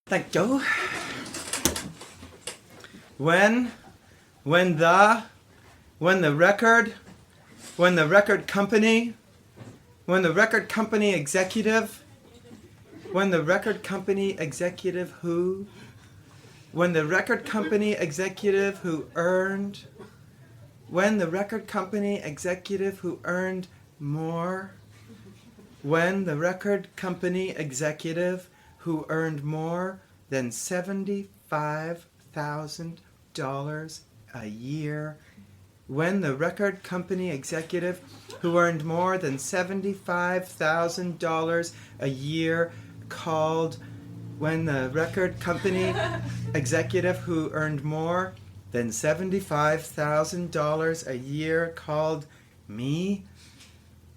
Thank you. When the record company executive, when the record company executive who earned, when the record company executive who earned more, when the record company executive who earned more than $75,000 a year, when the record company executive who earned more than $75,000 a year called, when the record company executive who earned more than $75,000 a year called me,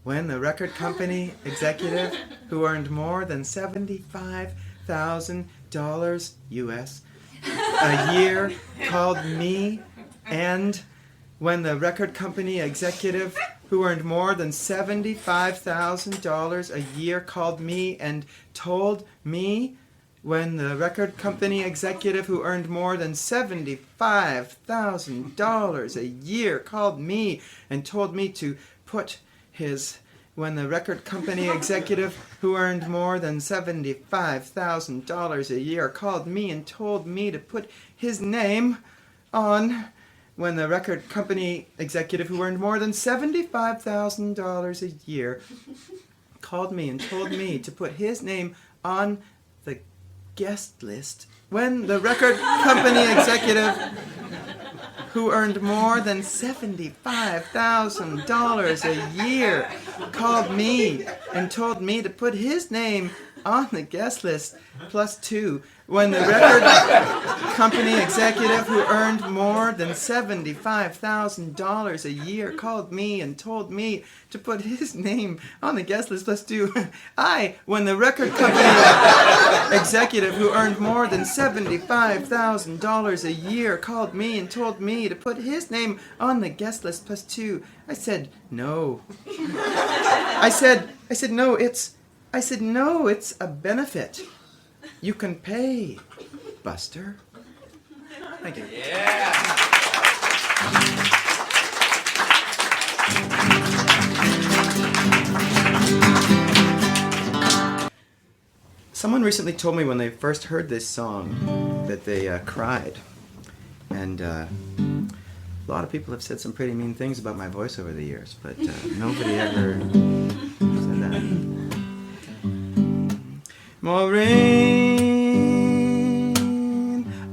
when the record company executive who earned more than $75,000 US a year called me, and when the record company executive who earned more than $75,000 a year called me and told me, when the record company executive who earned more than $75,000 a year called me and told me to put his, when the record company executive who earned more than $75,000 a year called me and told me to put his name on, when the record company executive who earned more than $75,000 a year called me and told me to put his name on the guest list, when the record company executive who earned more than $75,000 a year called me and told me to put his name on the guest list +2, when the record company executive who earned more than $75,000 a year called me and told me to put his name on the guest list +2, when the record company executive who earned more than $75,000 a year called me and told me to put his name on the guest list +2, I said no. I said no, it's a benefit. You can pay, Buster. Thank you. Yeah. Someone recently told me when they first heard this song that they cried. And a lot of people have said some pretty mean things about my voice over the years, but nobody ever said that. Maureen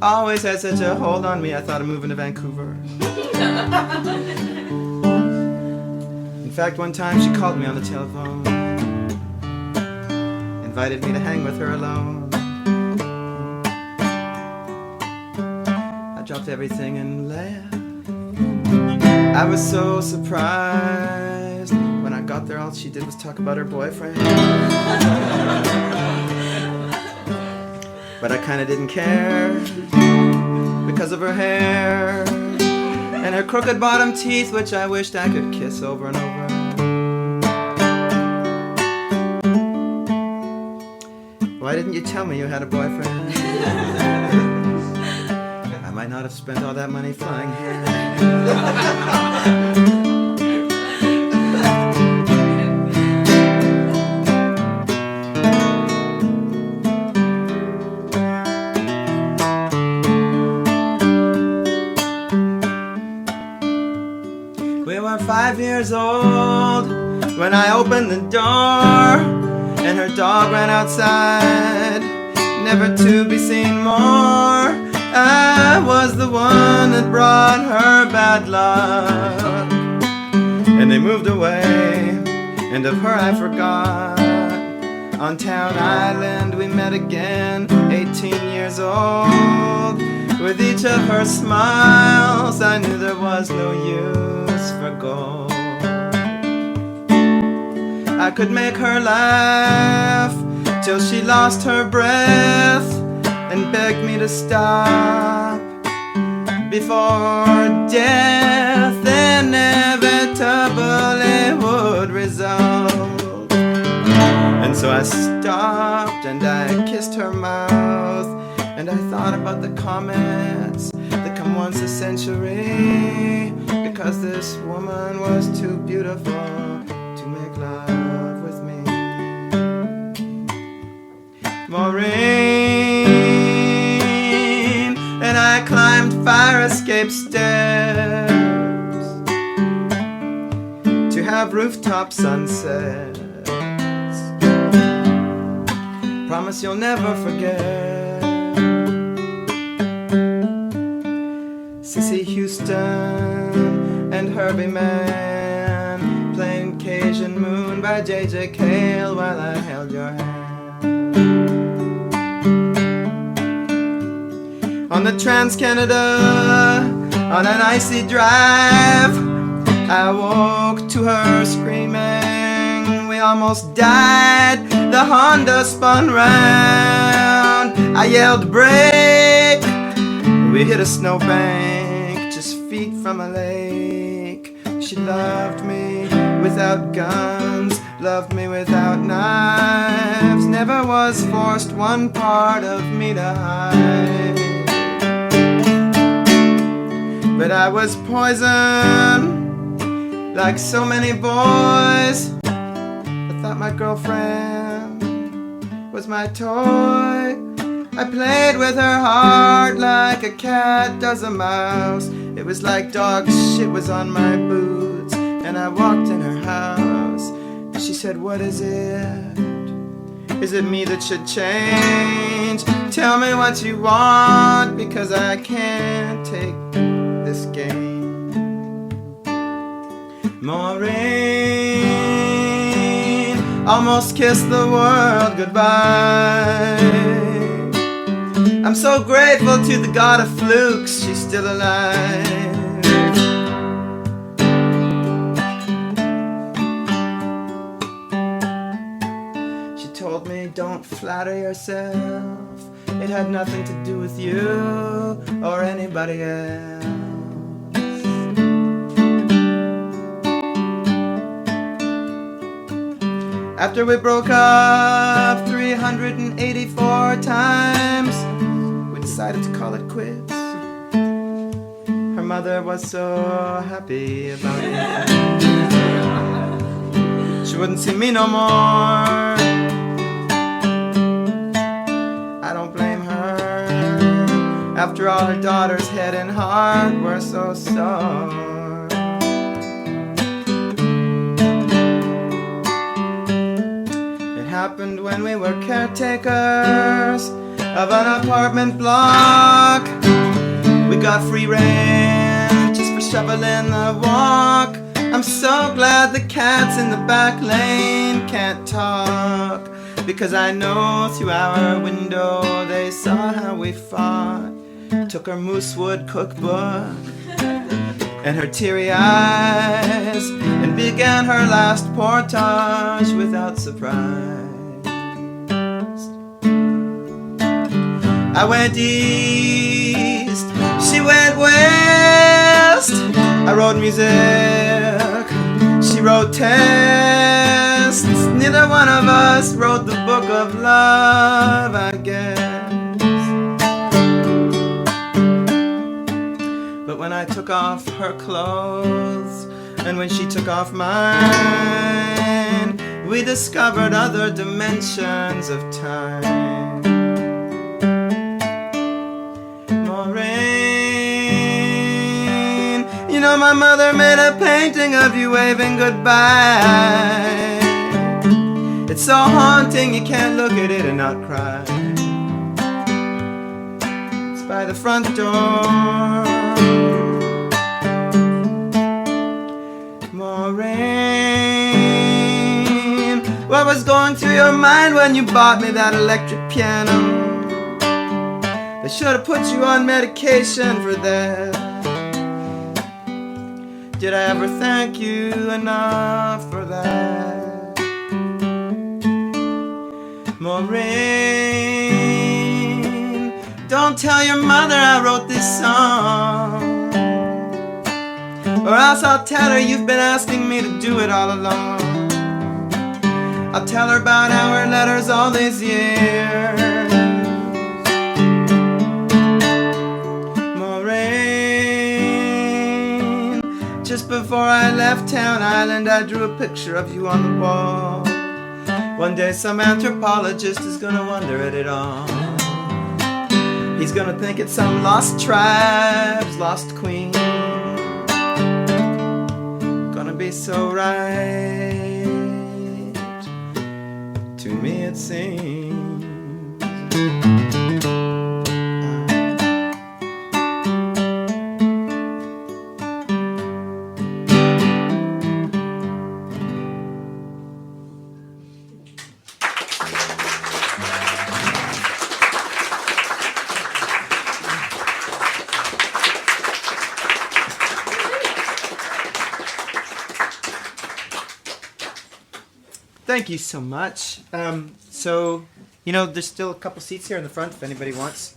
always had such a hold on me, I thought of moving to Vancouver. In fact, one time she called me on the telephone, invited me to hang with her alone. I dropped everything and left. I was so surprised. When I got there, all she did was talk about her boyfriend. But I kinda didn't care, because of her hair and her crooked bottom teeth, which I wished I could kiss over and over. Why didn't you tell me you had a boyfriend? I might not have spent all that money flying here. We were 5 years old when I opened the door, and her dog ran outside, never to be seen more. I was the one that brought her bad luck, and they moved away, and of her I forgot. On Town Island we met again, 18 years old. With each of her smiles I knew there was no use for gold. I could make her laugh till she lost her breath and begged me to stop before death inevitably would result. And so I stopped and I kissed her mouth And I thought about the comets that come once a century, because this woman was too beautiful to make love with me. Maureen and I climbed fire escape stairs to have rooftop sunsets. Promise you'll never forget Cissy Houston and Herbie Mann playing Cajun Moon by J.J. Cale while I held your hand. On the Trans-Canada, on an icy drive, I woke to her screaming. We almost died. The Honda spun round. I yelled, "Brake!" We hit a snowbank just feet from a lake. She loved me without guns, loved me without knives. Never was forced one part of me to hide. But I was poison, like so many boys. I thought my girlfriend was my toy. I played with her heart like a cat does a mouse. It was like dog shit was on my boots, and I walked in her house. She said, "What is it? Is it me that should change? Tell me what you want, because I can't take this game." Maureen almost kissed the world goodbye. I'm so grateful to the god of flukes, she's still alive. She told me, "Don't flatter yourself. It had nothing to do with you or anybody else." After we broke up 384 times, we decided to call it quits. Her mother was so happy about it. She wouldn't see me no more. I don't blame her. After all, her daughter's head and heart were so sore. Happened when we were caretakers of an apartment block. We got free rent just for shoveling the walk. I'm so glad the cats in the back lane can't talk, because I know through our window they saw how we fought. Took her moosewood cookbook and her teary eyes and began her last portage without surprise. I went east, she went west. I wrote music, she wrote tests. Neither one of us wrote the book of love, I guess. But when I took off her clothes and when she took off mine, we discovered other dimensions of time. Maureen, you know my mother made a painting of you waving goodbye. It's so haunting you can't look at it and not cry. It's by the front door. Maureen, what was going through your mind when you bought me that electric piano? They should have put you on medication for that. Did I ever thank you enough for that? Maureen, don't tell your mother I wrote this song, or else I'll tell her you've been asking me to do it all along. I'll tell her about our letters all these years. before I left Town Island, I drew a picture of you on the wall. One day some anthropologist is gonna wonder at it all. He's gonna think it's some lost tribe's lost queen. Gonna be so right, to me it seems. Thank you so much. So, you know, there's still a couple seats here in the front if anybody wants.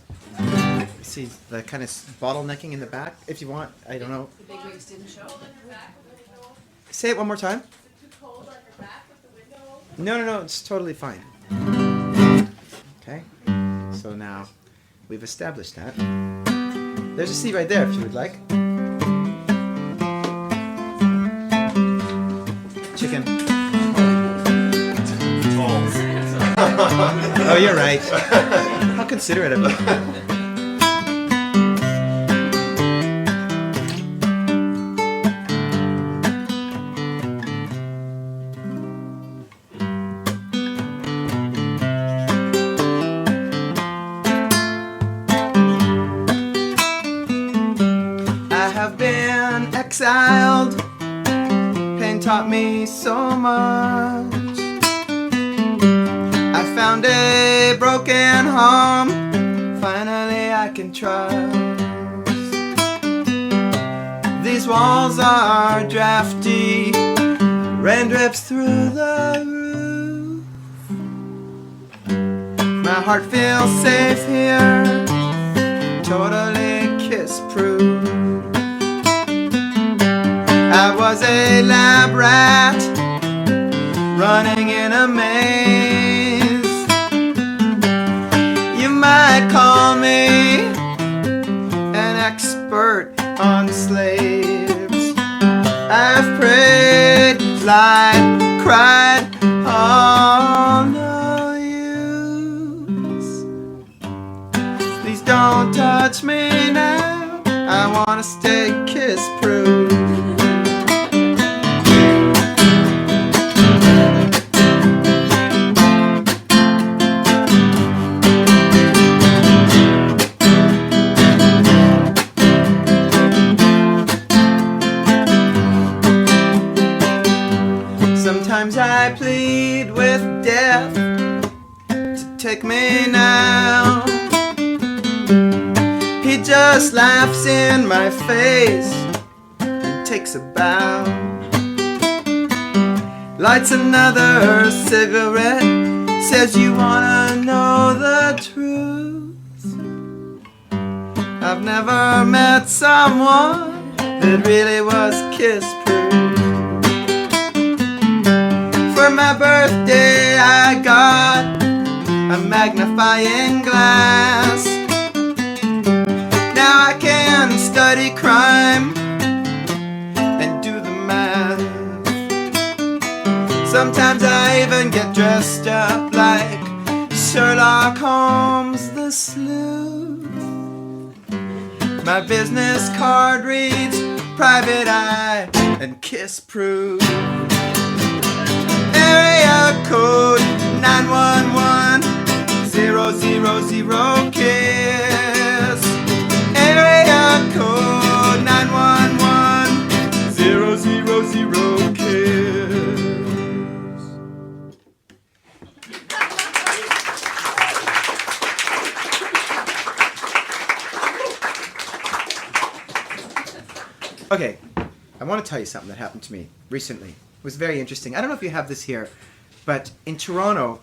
See the kind of bottlenecking in the back. If you want, I don't know. The big wigs didn't show. Say it one more time. Is it too cold on your back with the window open? No, it's totally fine. Okay, so now we've established that. There's a seat right there if you would like. Chicken. Oh, you're right. How considerate of you. I have been exiled. Pain taught me so much. I found a broken home. Finally I can trust. These walls are drafty. Rain drips through the roof. My heart feels safe here. Totally kiss-proof. I was a lab rat running in a maze. You might call me an expert on slaves. I've prayed, lied, cried, all no use. Please don't touch me now. I wanna stay kiss-proof. Sometimes I plead with death to take me now. He just laughs in my face and takes a bow. Lights another cigarette, says you wanna know the truth. I've never met someone that really was kiss-proof. For my birthday I got a magnifying glass. Now I can study crime and do the math. Sometimes I even get dressed up like Sherlock Holmes the sleuth. My business card reads private eye and kiss-proof. Area code 911 000 kiss. Area code 911 000 kiss. Okay, I want to tell you something that happened to me recently. It was very interesting. I don't know if you have this here, but in Toronto,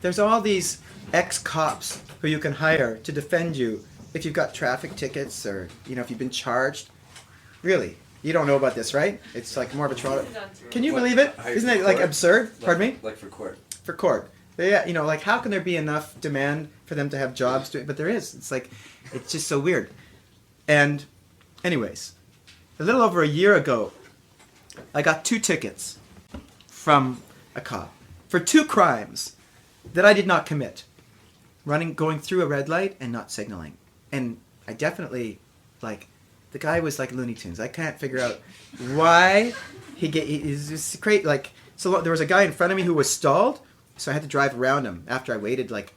there's all these ex-cops who you can hire to defend you if you've got traffic tickets or, you know, if you've been charged. Really? You don't know about this, right? It's like more of a Toronto... Can you believe it? Isn't it like absurd? Pardon me? Like for court. For court. Yeah, you know, like how can there be enough demand for them to have jobs? But there is. It's like, it's just so weird. And anyways, a little over a year ago, I got 2 tickets from a cop for 2 crimes that I did not commit. Going through a red light and not signaling. And I definitely, like, the guy was like Looney Tunes. I can't figure out why he's just great. Like, so there was a guy in front of me who was stalled, so I had to drive around him after I waited like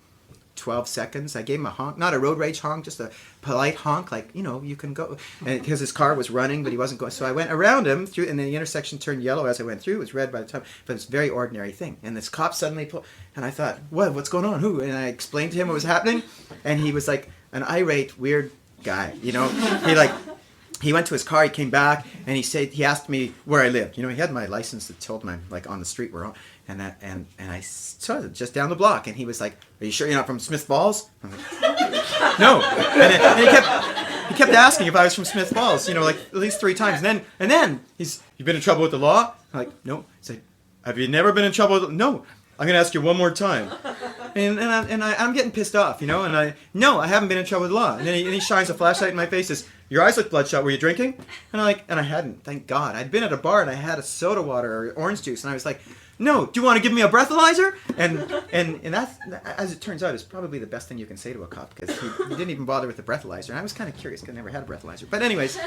12 seconds. I gave him a honk, not a road rage honk, just a polite honk, like, you know, you can go. And because his car was running, but he wasn't going. So I went around him through, and then the intersection turned yellow as I went through. It was red by the time, but it's a very ordinary thing. And this cop suddenly pulled, and I thought, what's going on? Who? And I explained to him what was happening, and he was like an irate, weird guy, you know. He went to his car, he came back, and he asked me where I lived. You know, he had my license that told him I'm like on the street we're on. And I saw it just down the block, and he was like, "Are you sure you're not from Smith Falls?" I'm like, "No." And he kept asking if I was from Smith Falls, you know, like at least 3 times. And then "You been in trouble with the law?" I'm like, "No." He said, "Have you never been in trouble with the law?" "No." "I'm gonna ask you one more time." And I'm getting pissed off, you know. And "No, I haven't been in trouble with the law." And then he shines a flashlight in my face. Says, "Your eyes look bloodshot. Were you drinking?" And I hadn't. Thank God. I'd been at a bar and I had a soda water or orange juice, and I was like, "No, do you want to give me a breathalyzer?" And that's, as it turns out, is probably the best thing you can say to a cop, because he didn't even bother with the breathalyzer. And I was kind of curious because I never had a breathalyzer. But anyways,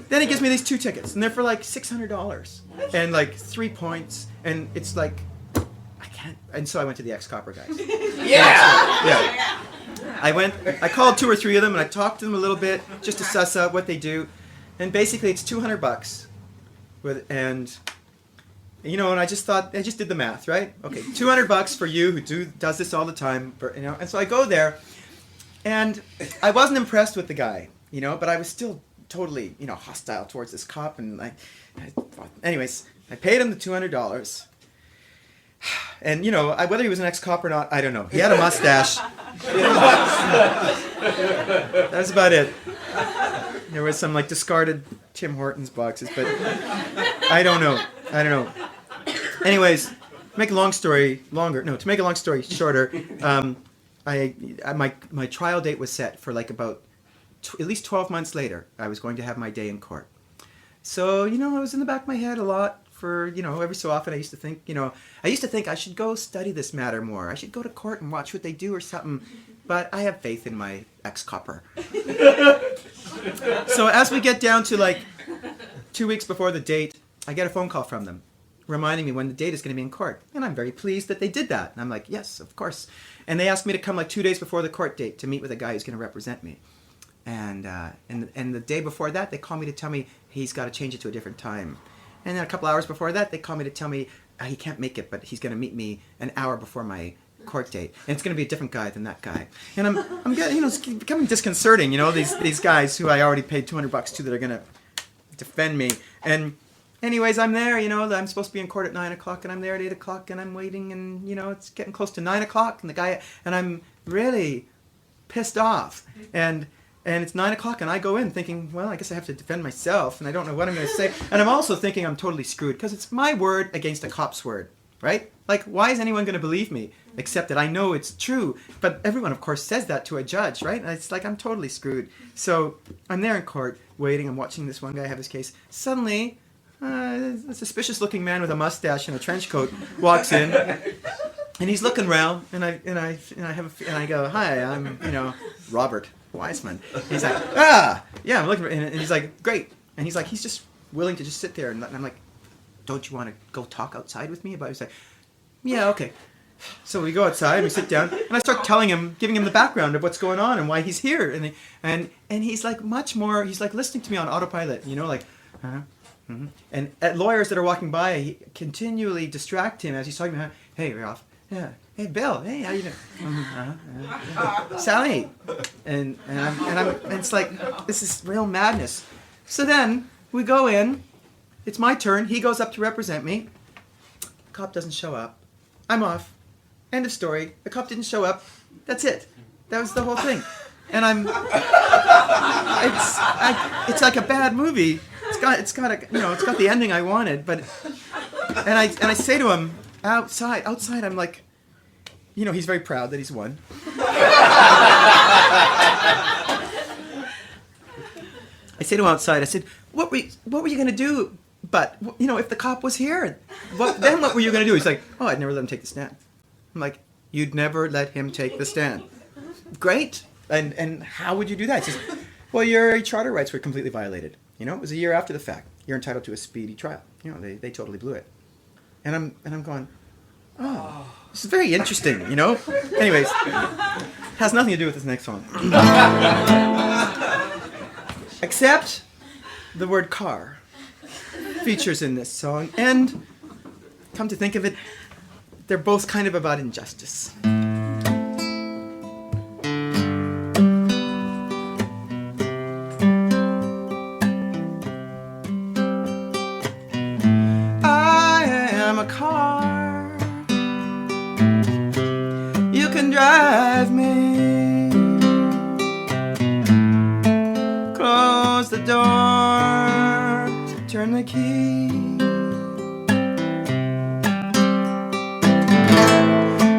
then he gives me these 2 tickets, and they're for like $600 and like 3 points, and it's like, I can't. And so I went to the ex-copper guys. Yeah. I called 2 or 3 of them, and I talked to them a little bit just to suss out what they do. And basically, it's $200 and you know, and I just did the math, right? Okay, $200 for you who does this all the time, you know. And so I go there, and I wasn't impressed with the guy, you know, but I was still totally, you know, hostile towards this cop. And anyways, I paid him the $200. And, you know, whether he was an ex-cop or not, I don't know. He had a mustache. That was about it. There was some, like, discarded Tim Hortons boxes, but I don't know. Anyways, to make a long story shorter, my trial date was set for, like, about at least 12 months later. I was going to have my day in court. So, you know, I was in the back of my head a lot. For, you know, every so often I used to think I should go study this matter more. I should go to court and watch what they do or something. But I have faith in my ex-copper. So as we get down to like 2 weeks before the date, I get a phone call from them reminding me when the date is going to be in court. And I'm very pleased that they did that. And I'm like, yes, of course. And they asked me to come like 2 days before the court date to meet with a guy who's going to represent me. And the day before that, they call me to tell me he's got to change it to a different time. And then a couple hours before that, they call me to tell me he can't make it, but he's going to meet me an hour before my court date, and it's going to be a different guy than that guy. And I'm getting, you know, it's becoming disconcerting. You know, these guys who I already paid $200 to that are going to defend me. And anyways, I'm there. You know, I'm supposed to be in court at 9:00, and I'm there at 8:00, and I'm waiting, and you know, it's getting close to 9:00, and the guy, and I'm really pissed off, and it's 9:00, and I go in thinking, well, I guess I have to defend myself, and I don't know what I'm going to say. And I'm also thinking I'm totally screwed, because it's my word against a cop's word, right? Like, why is anyone going to believe me, except that I know it's true? But everyone, of course, says that to a judge, right? And it's like I'm totally screwed. So I'm there in court, waiting. I'm watching this one guy have his case. Suddenly, a suspicious-looking man with a mustache and a trench coat walks in, and he's looking around, and I go, hi, I'm, you know, Robert Wiseman. He's like, yeah, I'm looking for, and he's like, great. And he's like, he's just willing to just sit there. And I'm like, don't you want to go talk outside with me about it? He's like, yeah, okay. So we go outside, we sit down, and I start giving him the background of what's going on and why he's here. And he's like he's like listening to me on autopilot, you know, like, mm-hmm. And lawyers that are walking by, he continually distract him as he's talking about, hey, Ralph, yeah. Hey, Bill. Hey, how you doing? Sally. And it's like, this is real madness. So then we go in. It's my turn. He goes up to represent me. The cop doesn't show up. I'm off. End of story. The cop didn't show up. That's it. That was the whole thing. And it's like a bad movie. It's got the ending I wanted. But and I say to him outside. I'm like, you know, he's very proud that he's won. I say to him outside, I said, what were you going to do But, if the cop was here, then what were you going to do? He's like, oh, I'd never let him take the stand. I'm like, you'd never let him take the stand. Great. And how would you do that? He says, well, your charter rights were completely violated. It was a year after the fact. You're entitled to a speedy trial. They totally blew it. And I'm going, oh, this is very interesting, Anyways, has nothing to do with this next song. Except the word car features in this song, and come to think of it, they're both kind of about injustice. I am a car. You can drive me. Close the door. Turn the key.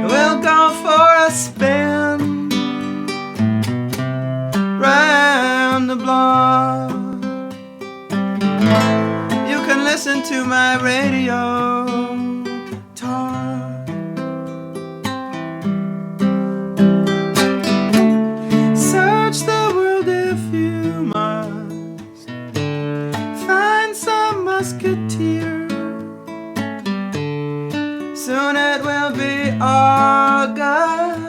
We'll go for a spin round the block. You can listen to my radio talk. Search the world if you must. Find some musketeer. Soon it will be August.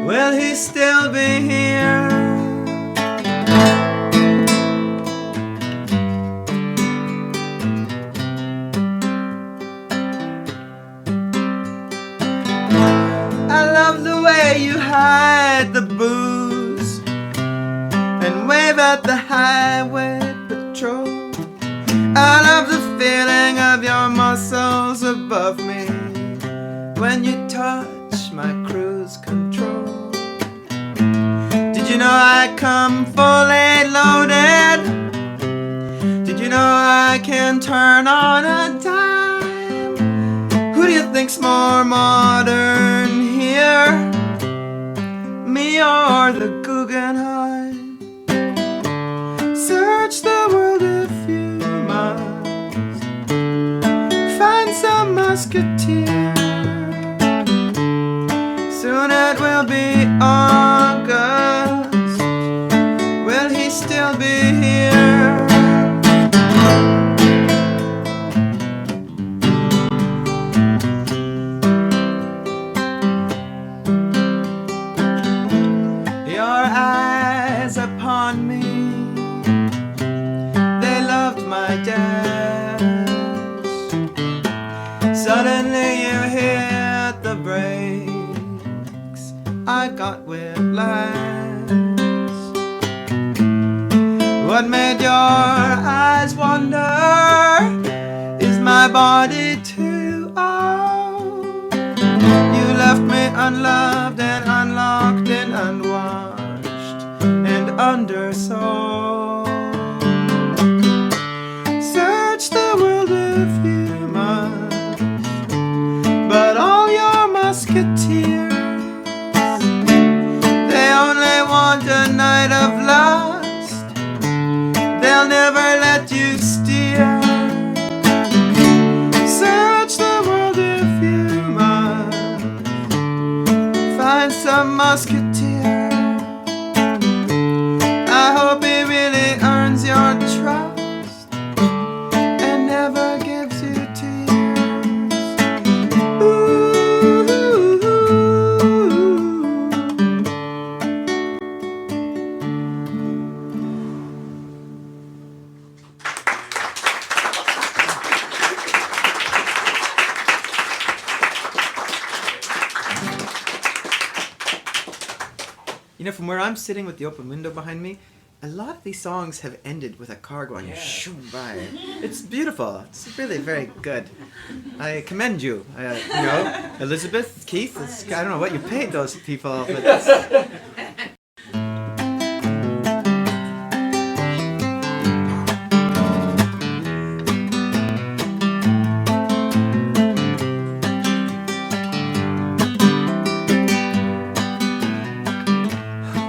Will he still be here? I love the way you hide the booze and wave at the highway patrol. I love the feeling of your muscles above me when you touch my cruise control. Did you know I come fully loaded? Did you know I can turn on a dime? Who do you think's more modern here? Me or the Guggenheim? Search the world if you must. Find some musketeer. Soon it will be August. Will he still be here? Your eyes upon me, they loved my dance. Suddenly you hit the brakes. I got whiplash. What made your eyes wander? Is my body too old? You left me unloved and unlocked and unwashed and undersold. Search the world if you must, but all your musketeers, they only want a night of lust. They'll never let you steer. Search the world if you must. Find some musketeer. I hope he really earns your trust and never gives you tears. Ooh. From where I'm sitting with the open window behind me, a lot of these songs have ended with a car going shoom by. It's beautiful. It's really very good. I commend you. Elizabeth, Keith, I don't know what you paid those people, but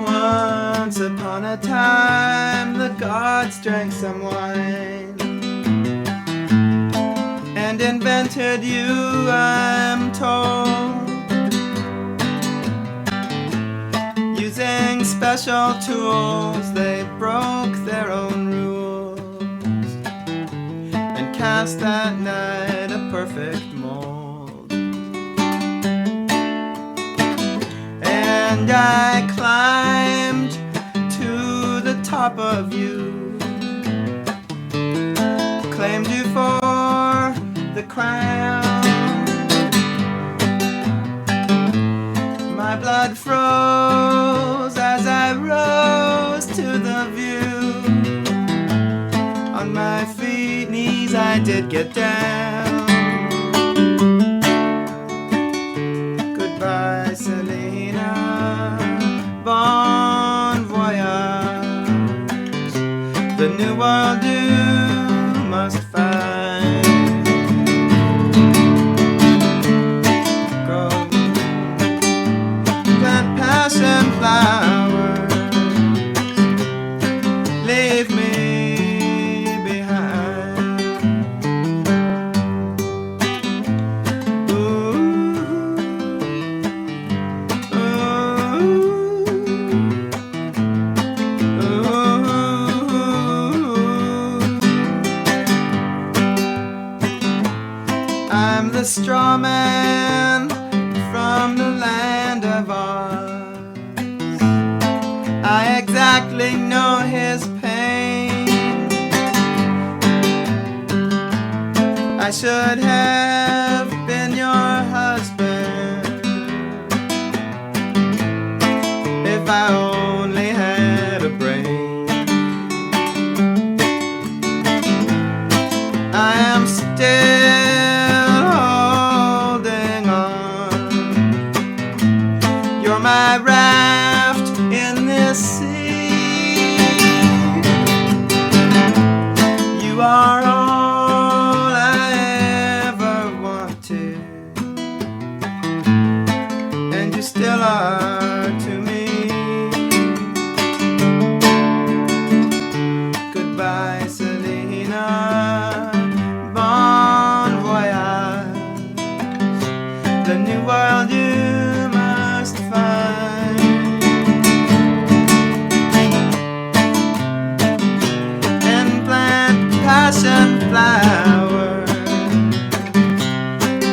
once upon a time, the gods drank some wine. and invented you, I'm told, using special tools. They broke their own rules and cast that night a perfect mold. And I climbed to the top of you, claimed you for the crown. My blood froze as I rose to the view. On my feet, knees, I did get down. Goodbye, Selena, bon voyage. The new world you must find. Go plant passion flowers, leave me behind. Ooh, I'm the straw man from the land of Oz. I exactly know his pain. I should have been your husband if I only had a brain. I am still holding on. You're my raft in this sea. You are all I ever wanted, and you still are to me. Goodbye, Selena, bon voyage. The new world you must find. And plant passion flowers,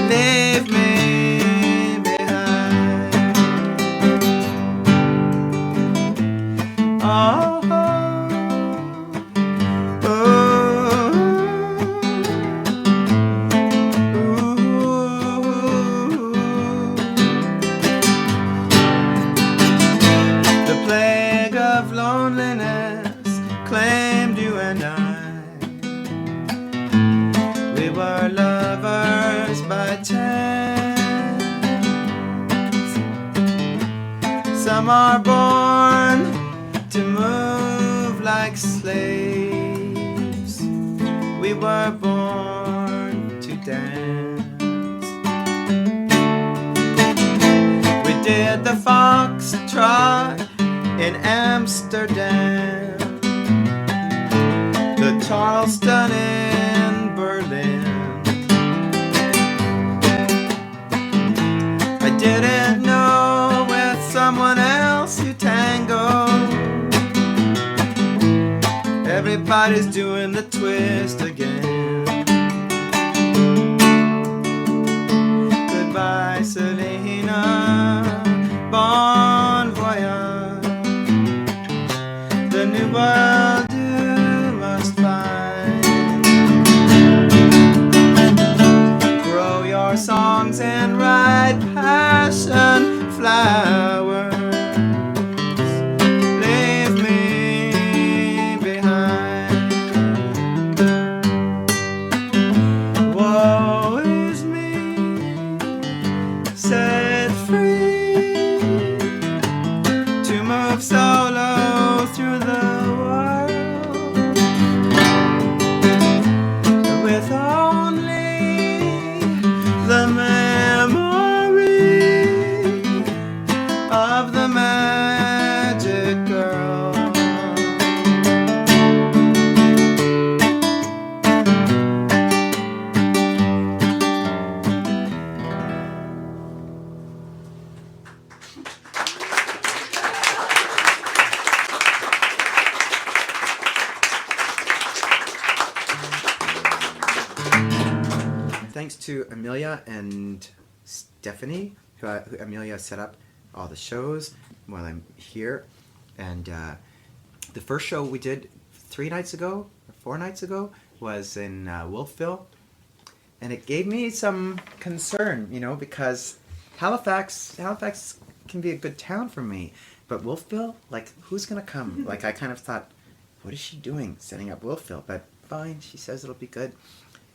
leave me behind. Oh, the plague of loneliness claimed you and I. We were lovers by chance. Some are born to move like slaves. We were born to dance. We did the foxtrot in Amsterdam, the Charleston in Berlin. I didn't know with someone else you tango. Everybody's doing the twist again. Goodbye, Selena, bon voyage. The new world you must find. Grow your songs and write passion flowers. Leave me behind. Woe is me, set free to move solo through the world. thanks to Amelia and Stephanie, who Amelia set up all the shows while I'm here. And the first show we did 4 nights ago was in Wolfville. And it gave me some concern, because Halifax can be a good town for me. But Wolfville, who's going to come? I kind of thought, what is she doing setting up Wolfville? But fine, she says it'll be good.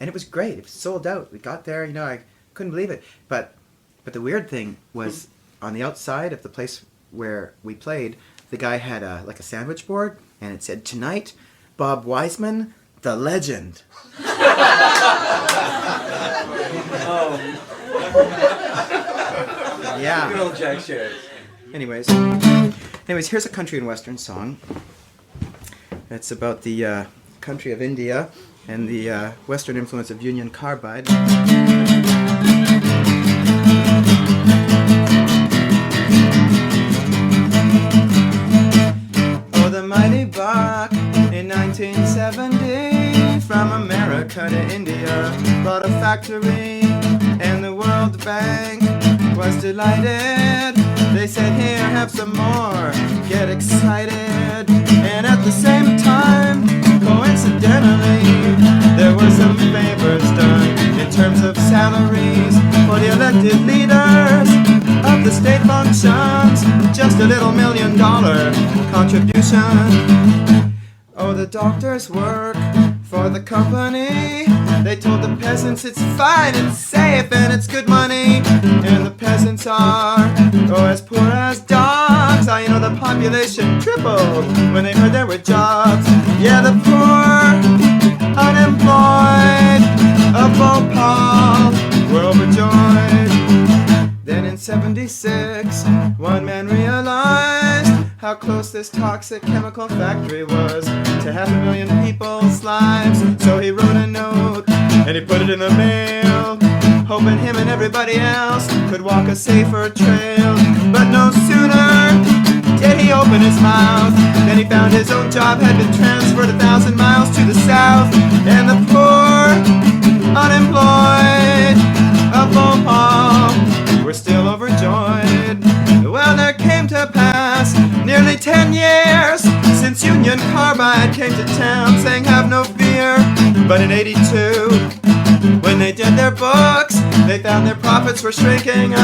And it was great. It was sold out. We got there, I couldn't believe it. But the weird thing was, on the outside of the place where we played, the guy had a sandwich board, and it said, "Tonight, Bob Wiseman, the legend." Yeah. Good old Jack Sherry. Anyways, here's a country and western song. It's about the country of India and the western influence of Union Carbide. Oh, the mighty buck in 1970 from America to India bought a factory, and the World Bank was delighted. They said, "Here, have some more, get excited." And at the same time, coincidentally, there were some favors done in terms of salaries for the elected leaders of the state functions. Just a little $1 million contribution. Oh, the doctors work for the company. They told the peasants it's fine, it's safe, and it's good money. And the peasants are, as poor as dogs. The population tripled when they heard there were jobs. Yeah, the poor, unemployed, of Bhopal were overjoyed. Then in 76, one man realized how close this toxic chemical factory was to 500,000 people's lives. So he wrote a note and he put it in the mail, hoping him and everybody else could walk a safer trail. But no sooner did he open his mouth than he found his own job had been transferred 1,000 miles to the south. And the poor, unemployed of Bhopal were still overjoyed. Well, there came to pass nearly 10 years since Union Carbide came to town, saying, "Have no fear." But in 82, when they did their books, they found their profits were shrinking.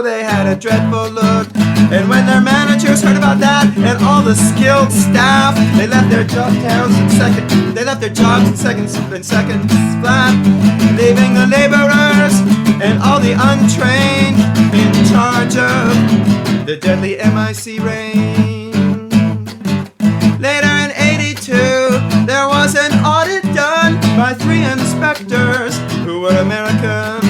They had a dreadful look. And when their managers heard about that, and all the skilled staff, they left their jobs in seconds flat, leaving the laborers and all the untrained in charge of the deadly MIC rain. Later in 82, there was an audit done by 3 inspectors who were American.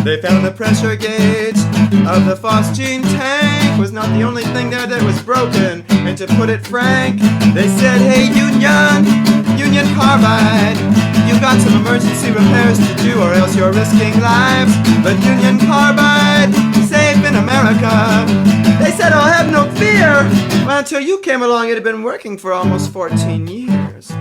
They found the pressure gauge of the phosgene tank was not the only thing there that was broken. And to put it frank, they said, "Hey, Union Carbide, you got some emergency repairs to do, or else you're risking lives." But Union Carbide, safe in America, they said, "Oh, have no fear." Well, until you came along, it had been working for almost 14 years.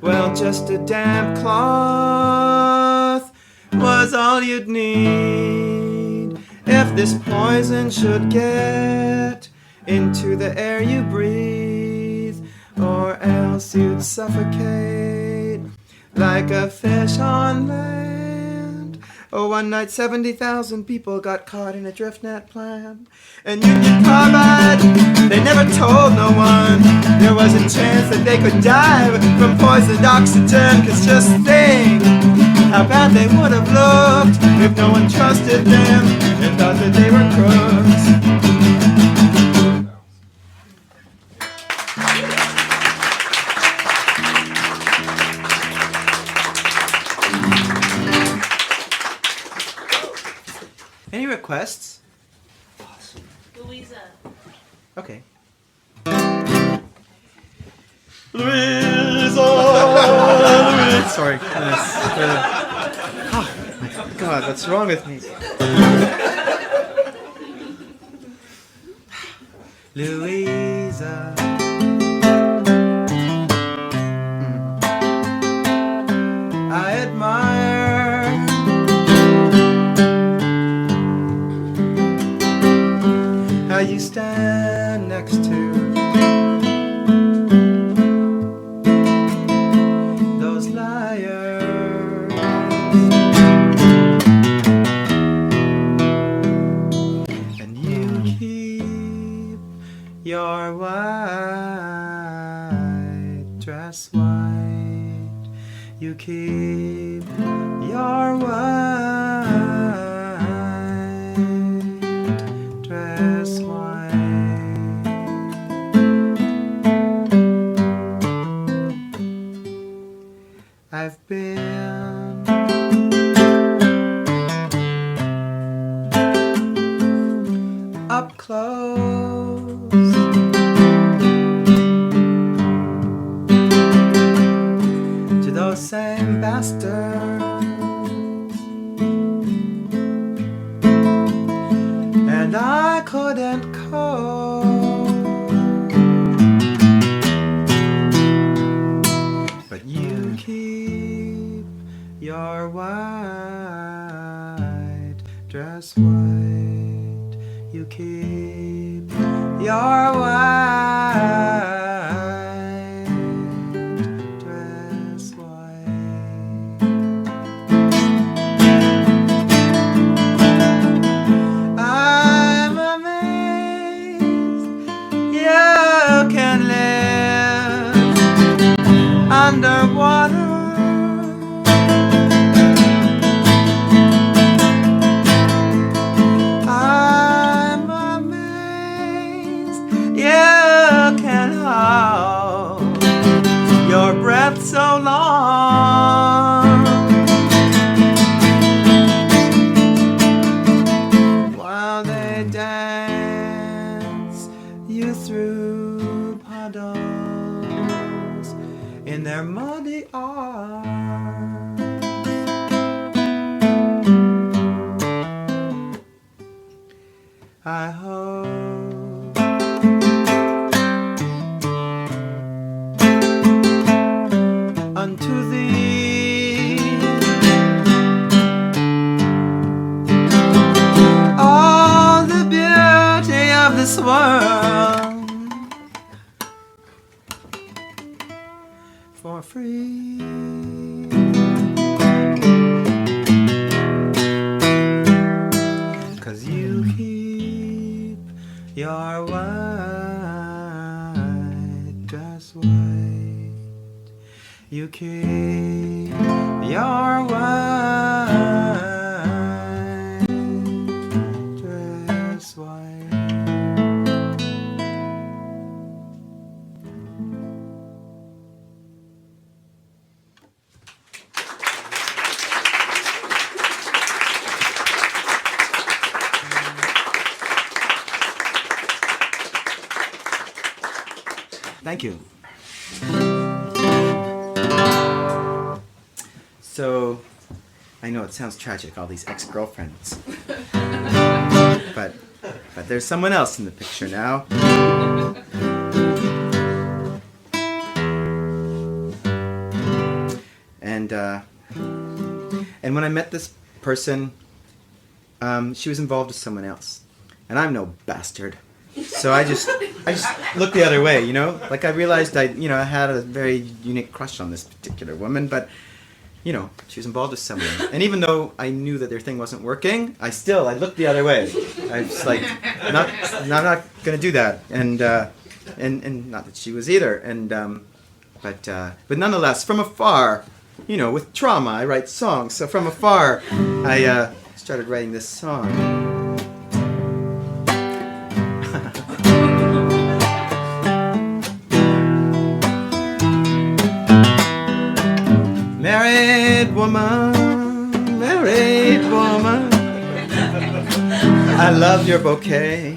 Well, just a damp cloth was all you'd need if this poison should get into the air you breathe, or else you'd suffocate like a fish on land. Oh, one night 70,000 people got caught in a drift net plant. And Union Carbide, they never told no one there was a chance that they could die from poisoned oxygen. 'Cause just think how bad they would have looked if no one trusted them and thought that they were crooks. Any requests? Louisa. Okay. Louisa! Sorry. Oh my God, what's wrong with me? Louisa. I admire you stand next to those liars, and you keep your white dress white. You keep your white dress white. I've been up close to those same bastards, and I couldn't cope. But you keep your white dress white. You keep your white dress white. I'm amazed you can live underwater. I'm amazed you can hold your breath so long while they dance you through puddles in their muddy arms. I hope unto thee all the beauty of this world for free. Cause you keep your white dress white. You keep your white dress white. Thank you. So, I know it sounds tragic, all these ex-girlfriends. but there's someone else in the picture now. And when I met this person, she was involved with someone else. And I'm no bastard. So I just looked the other way, you know? Like I realized I had a very unique crush on this particular woman, but she was involved with someone. And even though I knew that their thing wasn't working, I looked the other way. I was like, I'm not gonna do that. And not that she was either. And but nonetheless, from afar, with trauma, I write songs. So from afar, I started writing this song. Married woman, I love your bouquet.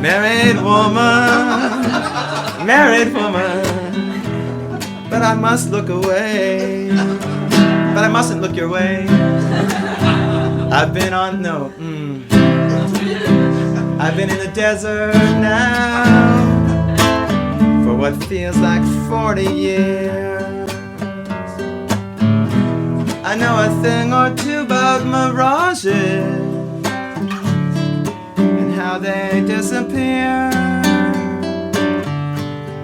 Married woman, but I must look away. But I mustn't look your way. I've been I've been in the desert now for what feels like 40 years. I know a thing or two about mirages, how they disappear.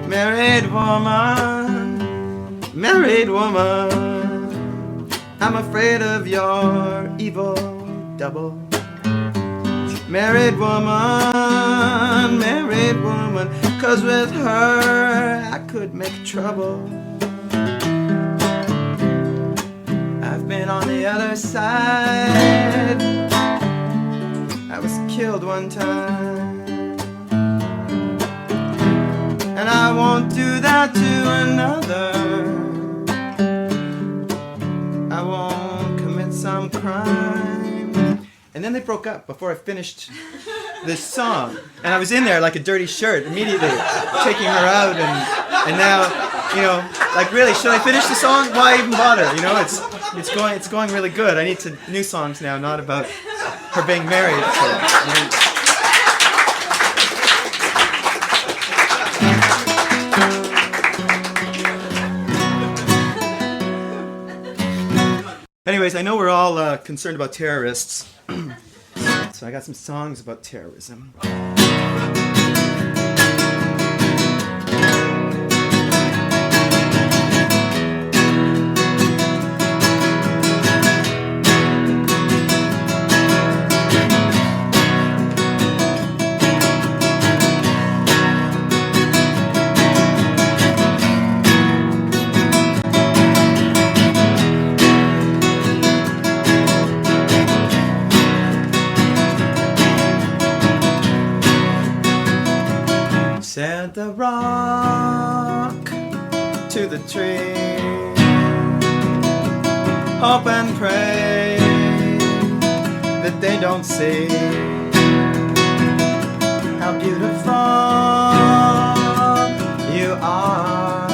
Married woman, I'm afraid of your evil double. Married woman, 'cause with her I could make trouble. I've been on the other side, I was killed one time, and I won't do that to another. I won't commit some crime. And then they broke up before I finished this song, and I was in there like a dirty shirt immediately, taking her out, and now, you know, like, really, should I finish the song? Why even bother? You know, it's going really good. I need new songs now, not about her being married. So, anyways, I know we're all concerned about terrorists, so I got some songs about terrorism. Said the rock to the tree, hope and pray that they don't see how beautiful you are,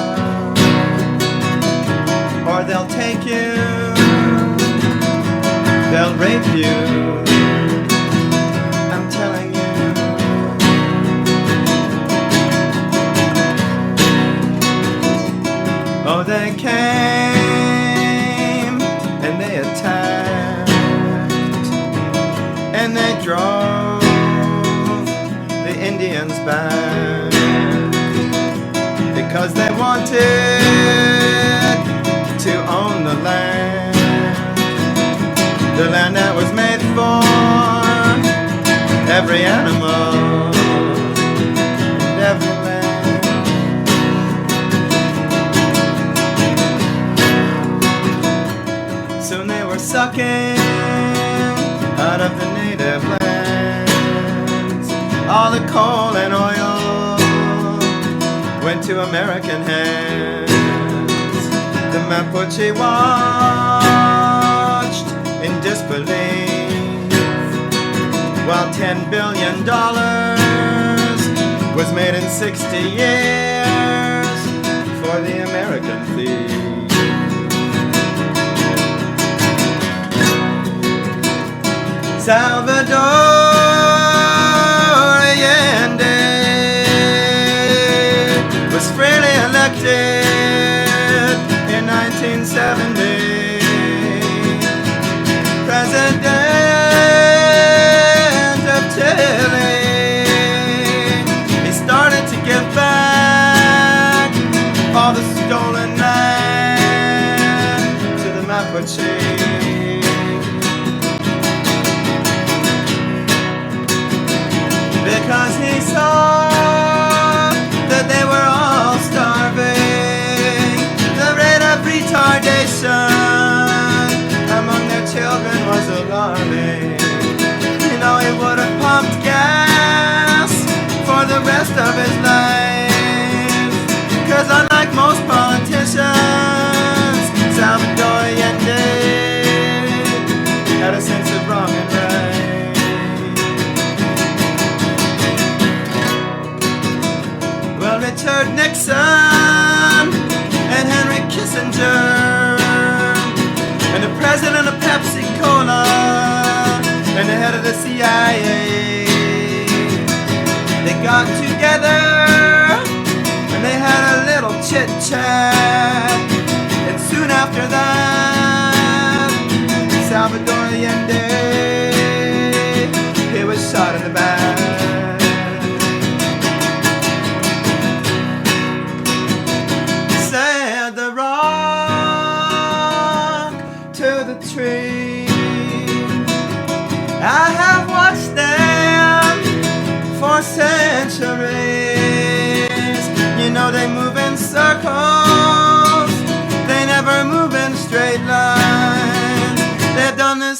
or they'll take you, they'll rape you, I'm telling you. Oh, they came and they attacked and they drove the Indians back because they wanted to own the land that was made for every animal and every land. Soon they were sucking out of the native lands. All the coal and oil went to American hands. The Mapuche watched in disbelief while $10 billion was made in 60 years for the American thief. Salvador Allende was freely elected in 1970 President of Chile. He started to give back all the stolen land to the Mapuche. Because he saw that they were all starving. The rate of retardation among their children was alarming. You know, he would have pumped gas for the rest of his life. 'Cause unlike most politicians, Salvador Allende had a sense of wrong and right. Well, Richard Nixon and Henry Kissinger and the president of Pepsi Cola and the head of the CIA, they got together and they had a little chit-chat, and soon after that, Salvador Allende, he was shot in the back.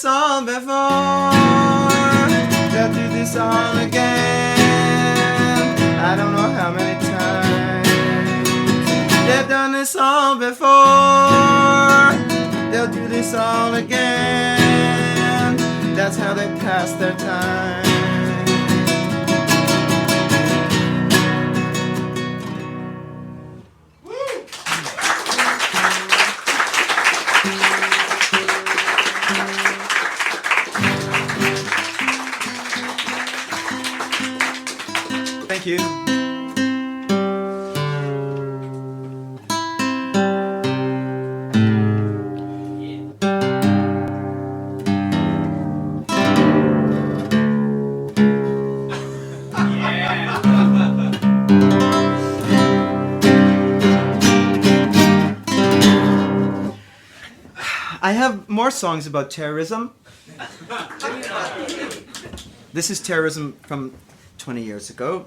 this all before. They'll do this all again. I don't know how many times. They've done this all before. They'll do this all again. That's how they pass their time. Thank you. I have more songs about terrorism. This is terrorism from 20 years ago.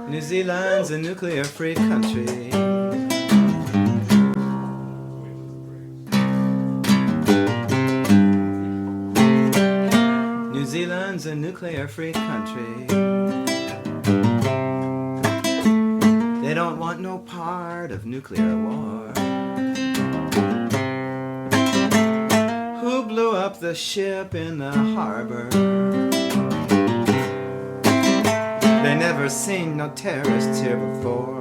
New Zealand's a nuclear-free country. New Zealand's a nuclear-free country. They don't want no part of nuclear war. Who blew up the ship in the harbor? They never seen no terrorists here before.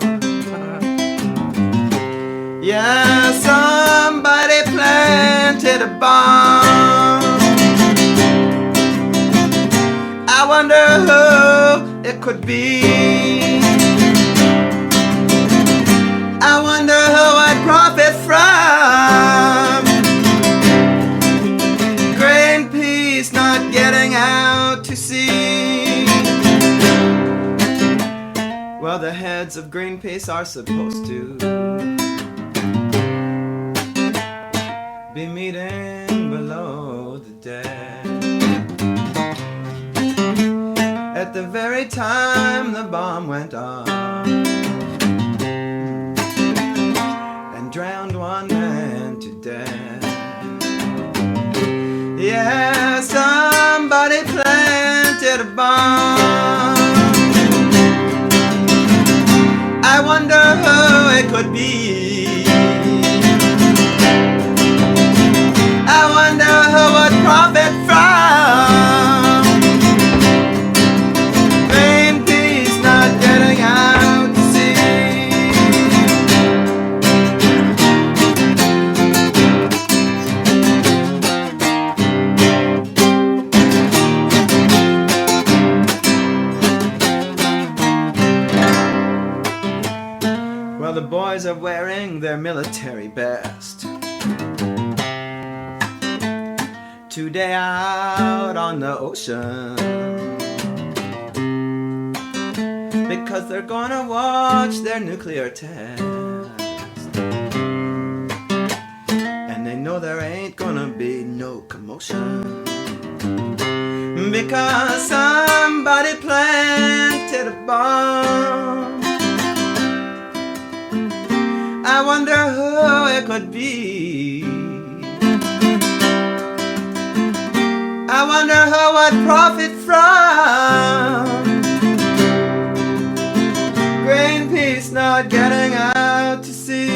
Yeah, somebody planted a bomb. I wonder who it could be. I wonder who I'd profit from. Greenpeace not getting out to sea. Well, the heads of Greenpeace are supposed to be meeting below the deck at the very time the bomb went off and drowned one man to death. Yeah, somebody planted a bomb. I wonder who it could be. I wonder who would profit from Greenpeace not getting out to Well, the boys are wearing their military best today out on the ocean, because they're gonna watch their nuclear test, and they know there ain't gonna be no commotion, because somebody planted a bomb. I wonder who it could be. I wonder who I'd profit from Greenpeace not getting out to sea.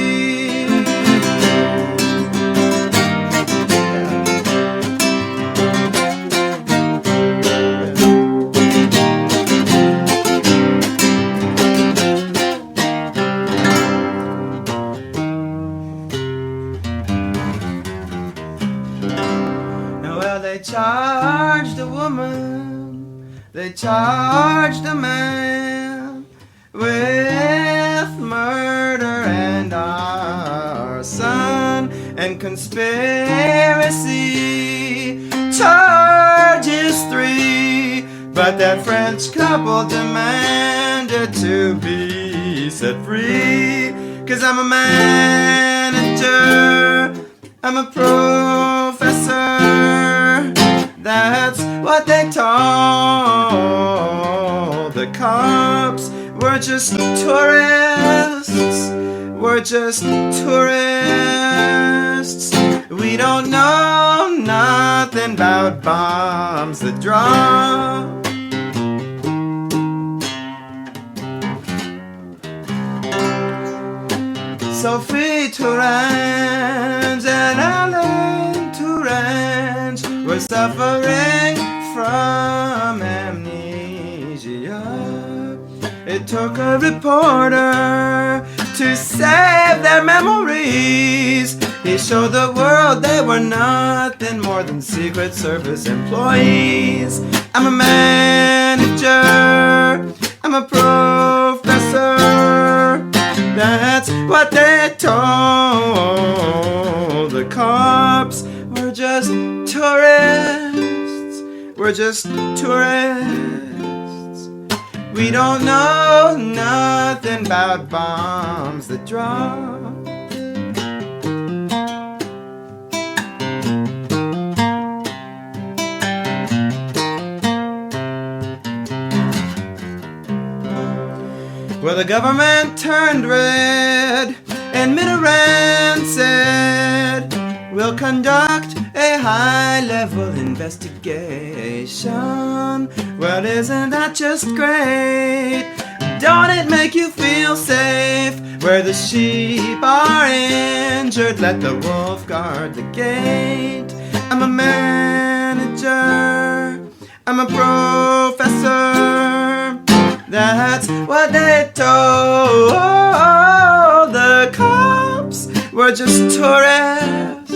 They charged a woman, they charged a man with murder and arson and conspiracy. Charges 3, but that French couple demanded to be set free. 'Cause I'm a manager, I'm a professor. That's what they told the cops. We're just tourists. We're just tourists. terrorists. We don't know nothing about bombs that drop. Sophie Turan's and Alan Turan's were suffering from amnesia. It took a reporter to save their memories. He showed the world they were nothing more than Secret Service employees. I'm a manager, I'm a professor. That's what they told the cops. We're just tourists. We're just tourists. We don't know nothing about bombs that drop. Well, the government turned red and Mitterrand said, we'll conduct a high-level investigation. Well, isn't that just great? Don't it make you feel safe? Where the sheep are injured, let the wolf guard the gate. I'm a manager, I'm a professor. That's what they told the cops. We're just tourists.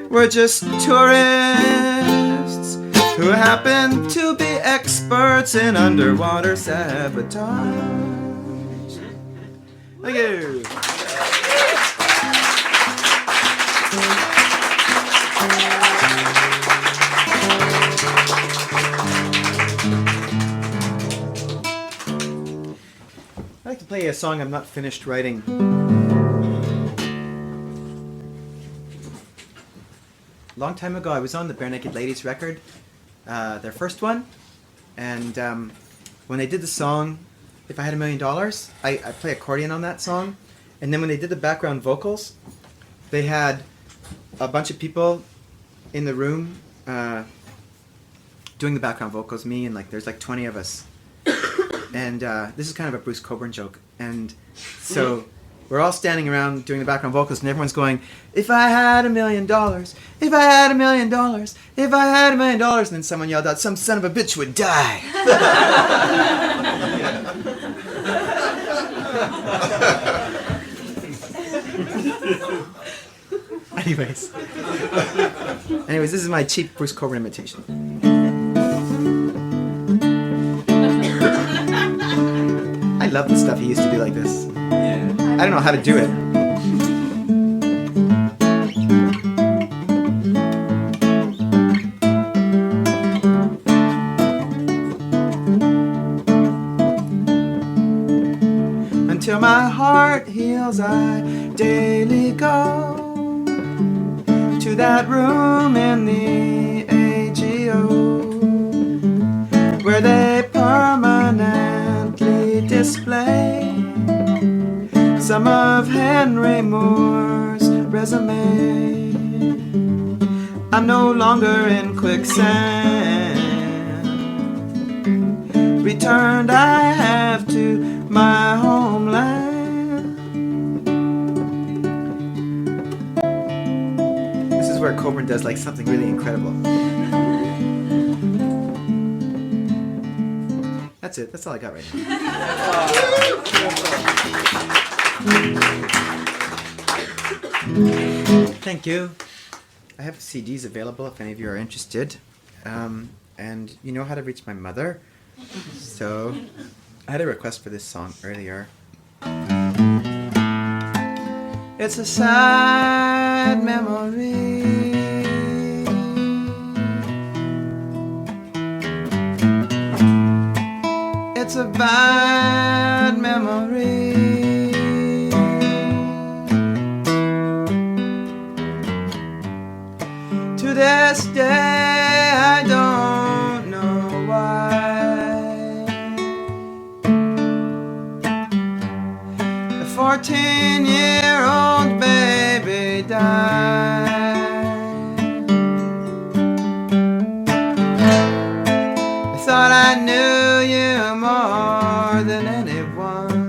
We're just tourists who happen to be experts in underwater sabotage. Thank you. I'd like to play a song I'm not finished writing. A long time ago, I was on the Bare Naked Ladies record, their first one, and when they did the song, If I Had $1 Million, I play accordion on that song, and then when they did the background vocals, they had a bunch of people in the room doing the background vocals, me and there's 20 of us. And this is kind of a Bruce Cockburn joke. And so we're all standing around doing the background vocals, and everyone's going, if I had $1 million, if I had $1 million, if I had $1 million. And then someone yelled out, some son of a bitch would die. Anyways, this is my cheap Bruce Cockburn imitation. I love the stuff he used to do like this. Yeah. I don't know how to do it. Until my heart heals, I daily go to that room in the AGO where they permanently display some of Henry Moore's resume. I'm no longer in quicksand. Returned I have to my homeland. This is where Cockburn does something really incredible. That's it. That's all I got right now. Thank you. I have CDs available if any of you are interested. And you know how to reach my mother. So I had a request for this song earlier. It's a sad memory. It's a bad memory. To this day, I don't know why. A 14-year-old baby died. knew you more than anyone.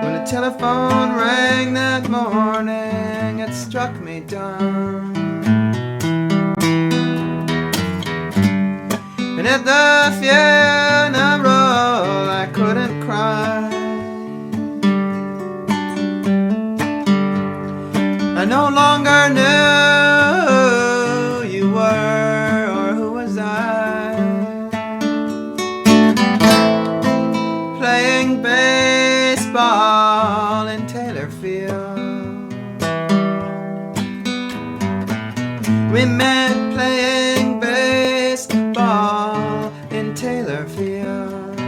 When the telephone rang that morning, it struck me dumb. And at the funeral I couldn't cry. I no longer knew you were, or who was I, playing baseball in Taylor Field. We met playing baseball in Taylor Field.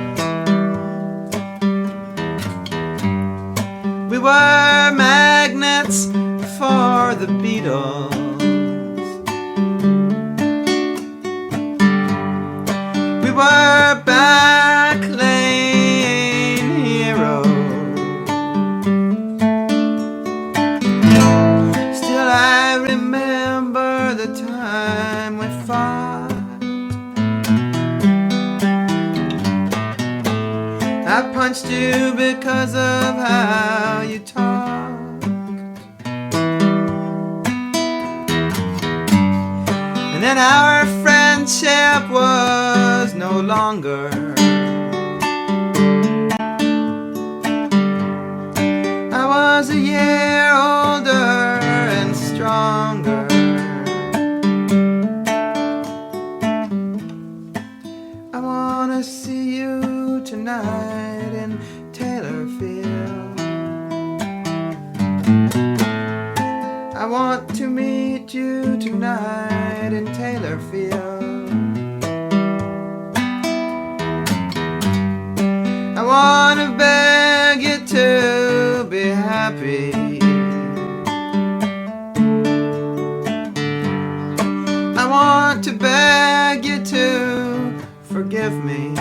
We were magnets for the Beatles. We were back lane heroes. Still I remember the time we fought. I punched you because of how you talked. And then our friendship was no longer. I was a year older and stronger. I wanna see you tonight in Taylor Field. I want to meet you tonight in Taylor Field. I want to beg you to be happy. I want to beg you to forgive me.